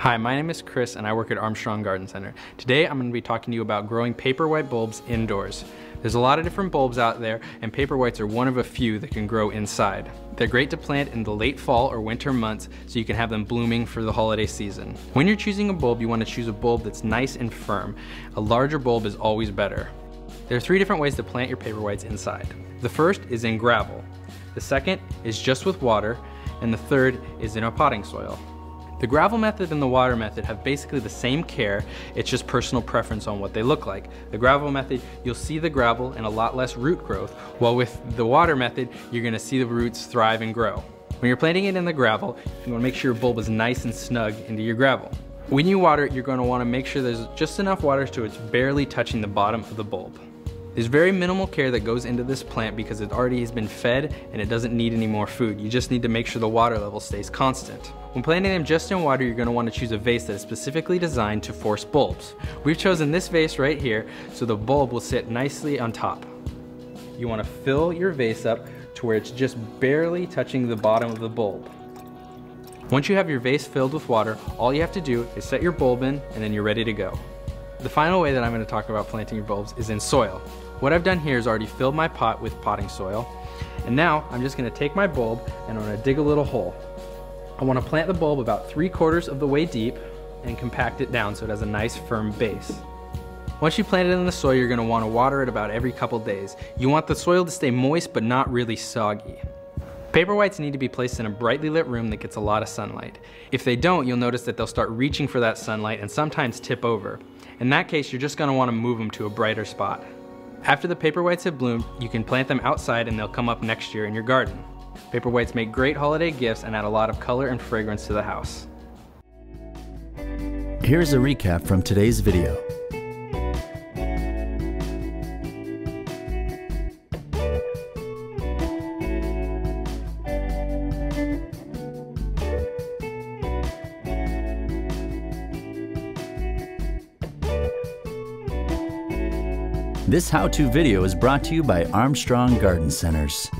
Hi, my name is Chris and I work at Armstrong Garden Center. Today I'm going to be talking to you about growing Paperwhite bulbs indoors. There's a lot of different bulbs out there and Paperwhites are one of a few that can grow inside. They're great to plant in the late fall or winter months so you can have them blooming for the holiday season. When you're choosing a bulb, you want to choose a bulb that's nice and firm. A larger bulb is always better. There are 3 different ways to plant your Paperwhites inside. The first is in gravel. The second is just with water, and the third is in a potting soil. The gravel method and the water method have basically the same care, it's just personal preference on what they look like. The gravel method, you'll see the gravel and a lot less root growth, while with the water method, you're gonna see the roots thrive and grow. When you're planting it in the gravel, you wanna make sure your bulb is nice and snug into your gravel. When you water it, you're gonna wanna make sure there's just enough water so it's barely touching the bottom of the bulb. There's very minimal care that goes into this plant because it already has been fed and it doesn't need any more food. You just need to make sure the water level stays constant. When planting them just in water, you're going to want to choose a vase that is specifically designed to force bulbs. We've chosen this vase right here so the bulb will sit nicely on top. You want to fill your vase up to where it's just barely touching the bottom of the bulb. Once you have your vase filled with water, all you have to do is set your bulb in and then you're ready to go. The final way that I'm going to talk about planting your bulbs is in soil. What I've done here is already filled my pot with potting soil, and now I'm just going to take my bulb and I'm going to dig a little hole. I want to plant the bulb about 3/4 of the way deep and compact it down so it has a nice firm base. Once you plant it in the soil, you're going to want to water it about every couple days. You want the soil to stay moist but not really soggy. Paperwhites need to be placed in a brightly lit room that gets a lot of sunlight. If they don't, you'll notice that they'll start reaching for that sunlight and sometimes tip over. In that case, you're just going to want to move them to a brighter spot. After the Paperwhites have bloomed, you can plant them outside and they'll come up next year in your garden. Paperwhites make great holiday gifts and add a lot of color and fragrance to the house. Here's a recap from today's video. This how-to video is brought to you by Armstrong Garden Centers.